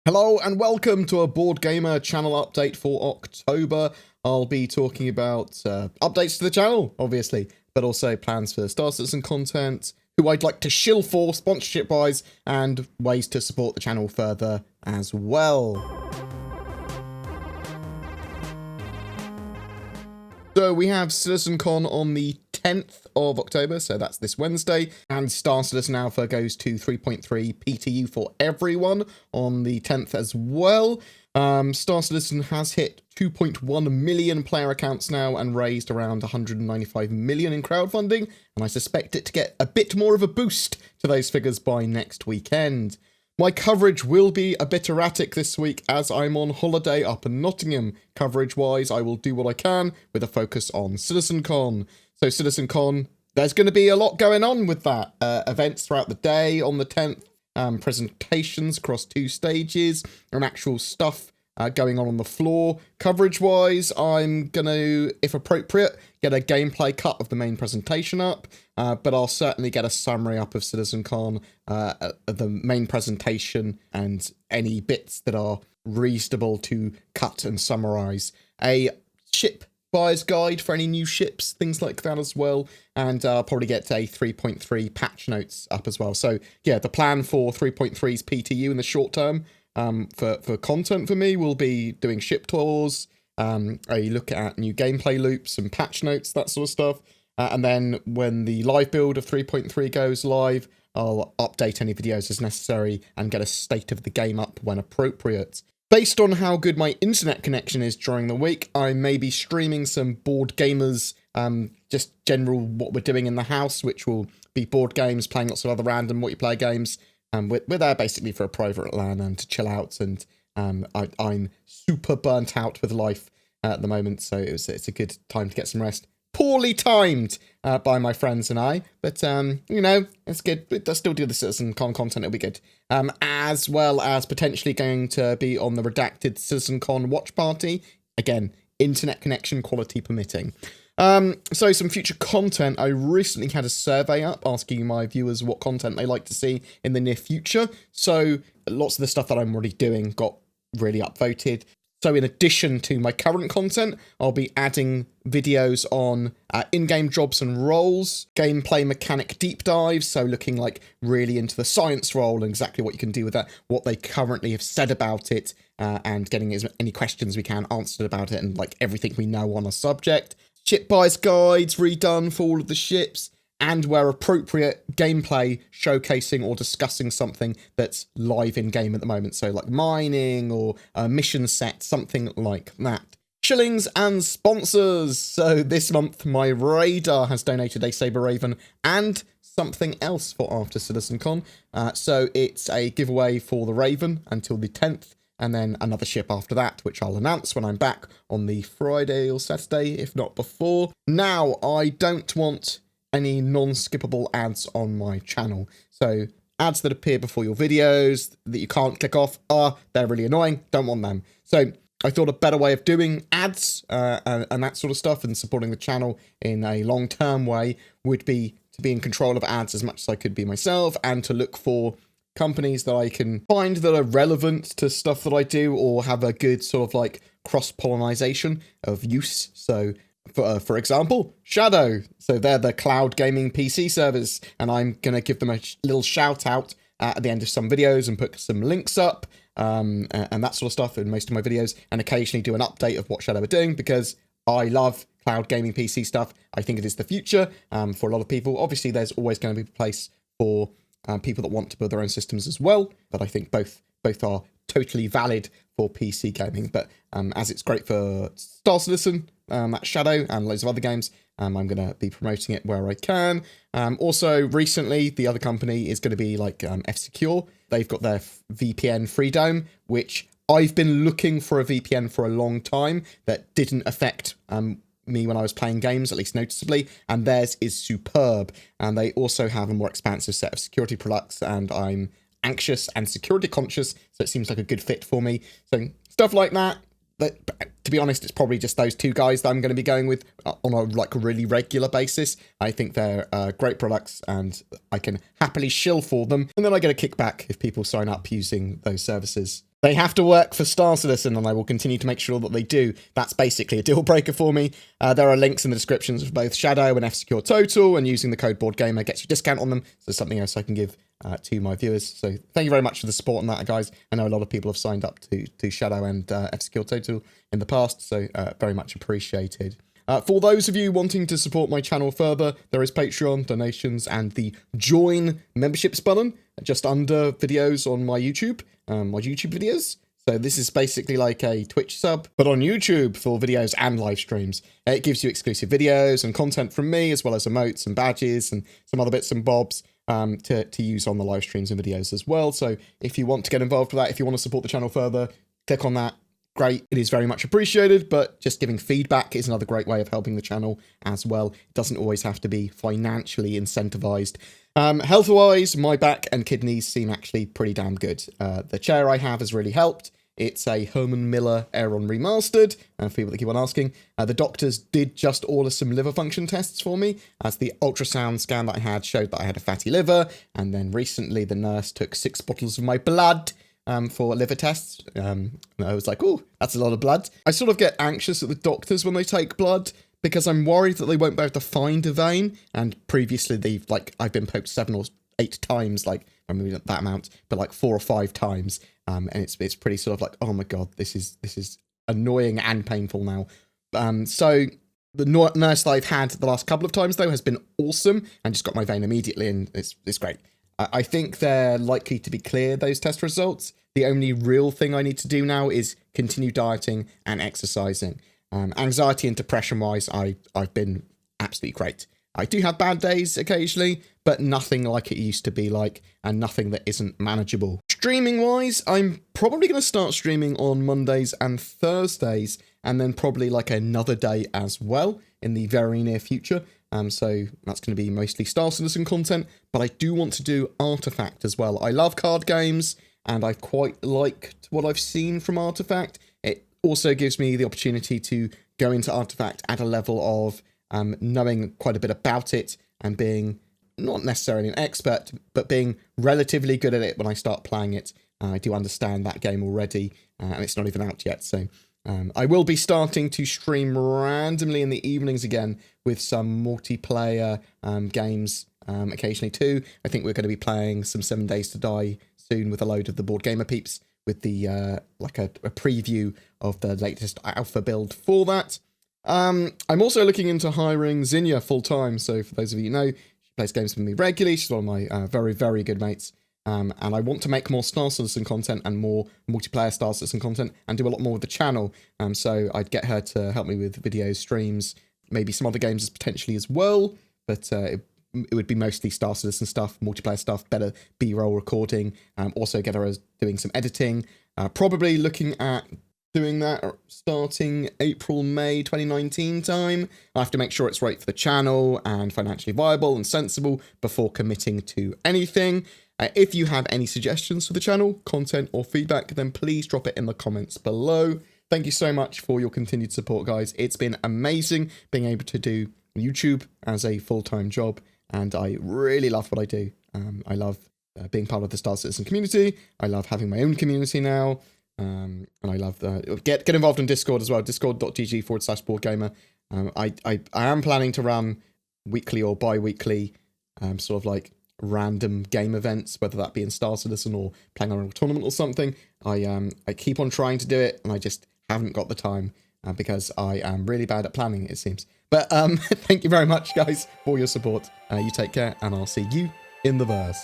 Hello and welcome to a BoredGamer channel update for October. I'll be talking about updates to the channel, obviously, but also plans for Star Citizen content, who I'd like to shill for sponsorship-wise, and ways to support the channel further as well. So we have CitizenCon on the 10th of October, so that's this Wednesday, and Star Citizen Alpha goes to 3.3 PTU for everyone on the 10th as well. Star Citizen has hit 2.1 million player accounts now and raised around 195 million in crowdfunding, and I suspect it to get a bit more of a boost to those figures by next weekend. My coverage will be a bit erratic this week as I'm on holiday up in Nottingham. Coverage-wise, I will do what I can with a focus on CitizenCon. So CitizenCon, there's going to be a lot going on with that. Events throughout the day on the 10th, presentations across 2 stages, and actual stuff going on the floor. Coverage-wise, I'm going to, if appropriate, get a gameplay cut of the main presentation up, but I'll certainly get a summary up of CitizenCon, the main presentation, and any bits that are reasonable to cut and summarize. A ship buyer's guide for any new ships, things like that as well, and I'll probably get a 3.3 patch notes up as well. So yeah, the plan for 3.3's PTU in the short term for content for me will be doing ship tours, a look at new gameplay loops and patch notes, that sort of stuff. And then when the live build of 3.3 goes live, I'll update any videos as necessary and get a state of the game up when appropriate. Based on how good my internet connection is during the week, I may be streaming some BoredGamers, just general what we're doing in the house, which will be board games, playing lots of other random multiplayer games. We're there basically for a private LAN and to chill out, and I'm super burnt out with life at the moment, so it's a good time to get some rest. Poorly timed by my friends and I, but you know, it's good. I'll still do the CitizenCon content, it'll be good. As well as potentially going to be on the redacted CitizenCon watch party. Again, internet connection quality permitting. So some future content. I recently had a survey up asking my viewers what content they like to see in the near future. So lots of the stuff that I'm already doing got really upvoted. So in addition to my current content, I'll be adding videos on in-game jobs and roles, gameplay mechanic deep dives, so looking like really into the science role and exactly what you can do with that, what they currently have said about it, and getting as many questions we can answered about it, and like everything we know on a subject. Ship buys guides redone for all of the ships, and where appropriate, gameplay showcasing or discussing something that's live in game at the moment. So like mining or a mission set, something like that. Shillings and sponsors. So this month, my Radar has donated a Saber Raven and something else for after CitizenCon. So it's a giveaway for the Raven until the 10th. And then another ship after that, which I'll announce when I'm back on the Friday or Saturday, if not before. Now, I don't want any non-skippable ads on my channel. So ads that appear before your videos that you can't click off, they're really annoying, don't want them. So I thought a better way of doing ads and that sort of stuff and supporting the channel in a long-term way would be to be in control of ads as much as I could be myself, and to look for companies that I can find that are relevant to stuff that I do or have a good sort of like cross-pollination of use. So for example, Shadow. So they're the cloud gaming PC service, and I'm going to give them a little shout out at the end of some videos and put some links up and that sort of stuff in most of my videos, and occasionally do an update of what Shadow are doing, because I love cloud gaming PC stuff. I think it is the future for a lot of people. Obviously, there's always going to be a place for people that want to build their own systems as well, but I think both are totally valid for PC gaming. But as it's great for Star Citizen, at Shadow, and loads of other games, I'm going to be promoting it where I can. Also, recently, the other company is going to be like F-Secure. They've got their VPN Freedom, which I've been looking for a VPN for a long time that didn't affect me when I was playing games, at least noticeably, and theirs is superb. And they also have a more expansive set of security products, and I'm anxious and security conscious, so it seems like a good fit for me. So stuff like that. But to be honest, it's probably just those 2 guys that I'm going to be going with on a like really regular basis. I think they're great products, and I can happily shill for them, and then I get a kickback if people sign up using those services. They have to work for Star Citizen, and I will continue to make sure that they do. That's basically a deal breaker for me. There are links in the descriptions of both Shadow and F-Secure Total, and using the code BoredGamer gets you a discount on them. So something else I can give to my viewers. So thank you very much for the support on that, guys. I know a lot of people have signed up to Shadow and F-Secure Total in the past, so very much appreciated. For those of you wanting to support my channel further, there is Patreon, donations, and the Join Memberships button just under videos on my YouTube videos. So this is basically like a Twitch sub, but on YouTube for videos and live streams. It gives you exclusive videos and content from me, as well as emotes and badges and some other bits and bobs to use on the live streams and videos as well. So if you want to get involved with that, if you want to support the channel further, click on that. Great, it is very much appreciated, but just giving feedback is another great way of helping the channel as well. It doesn't always have to be financially incentivized. Health-wise, my back and kidneys seem actually pretty damn good. The chair I have has really helped. It's a Herman Miller Aeron Remastered, for people that keep on asking. The doctors did just order some liver function tests for me, as the ultrasound scan that I had showed that I had a fatty liver, and then recently the nurse took 6 bottles of my blood for liver tests. And I was like, oh, that's a lot of blood. I sort of get anxious at the doctors when they take blood, because I'm worried that they won't be able to find a vein. And previously I've been poked 7 or 8 times, like, I mean, not that amount, but like 4 or 5 times. And it's pretty sort of like, oh my God, this is annoying and painful now. So the nurse that I've had the last couple of times though has been awesome, and just got my vein immediately, and it's great. I think they're likely to be clear, those test results. The only real thing I need to do now is continue dieting and exercising. Anxiety and depression-wise, I've been absolutely great. I do have bad days occasionally, but nothing like it used to be like, and nothing that isn't manageable. Streaming-wise, I'm probably going to start streaming on Mondays and Thursdays, and then probably like another day as well in the very near future. So that's going to be mostly Star Citizen content, but I do want to do Artifact as well. I love card games, and I quite liked what I've seen from Artifact. It also gives me the opportunity to go into Artifact at a level of knowing quite a bit about it, and being not necessarily an expert, but being relatively good at it when I start playing it. I do understand that game already, and it's not even out yet, so I will be starting to stream randomly in the evenings again with some multiplayer games occasionally too. I think we're going to be playing some 7 Days to Die soon with a load of the BoredGamer peeps, with the like a preview of the latest alpha build for that. I'm also looking into hiring Zinnia full-time, so for those of you who know, she plays games with me regularly. She's one of my very, very good mates. And I want to make more Star Citizen content and more multiplayer Star Citizen content, and do a lot more with the channel. So I'd get her to help me with videos, streams, maybe some other games potentially as well. But it would be mostly Star Citizen stuff, multiplayer stuff, better B-roll recording. Also get her doing some editing. Probably looking at doing that starting April, May 2019 time. I have to make sure it's right for the channel and financially viable and sensible before committing to anything. If you have any suggestions for the channel, content or feedback, then please drop it in the comments below. Thank you so much for your continued support, guys. It's been amazing being able to do YouTube as a full-time job, and I really love what I do. I love being part of the Star Citizen community. I love having my own community now, and I love get involved in Discord as well. Discord.gg/BoredGamer. I am planning to run weekly or bi-weekly sort of like random game events, whether that be in Star Citizen or playing on a tournament or something. I keep on trying to do it, and I just haven't got the time because I am really bad at planning, it seems. But thank you very much, guys, for your support. You take care, and I'll see you in the verse.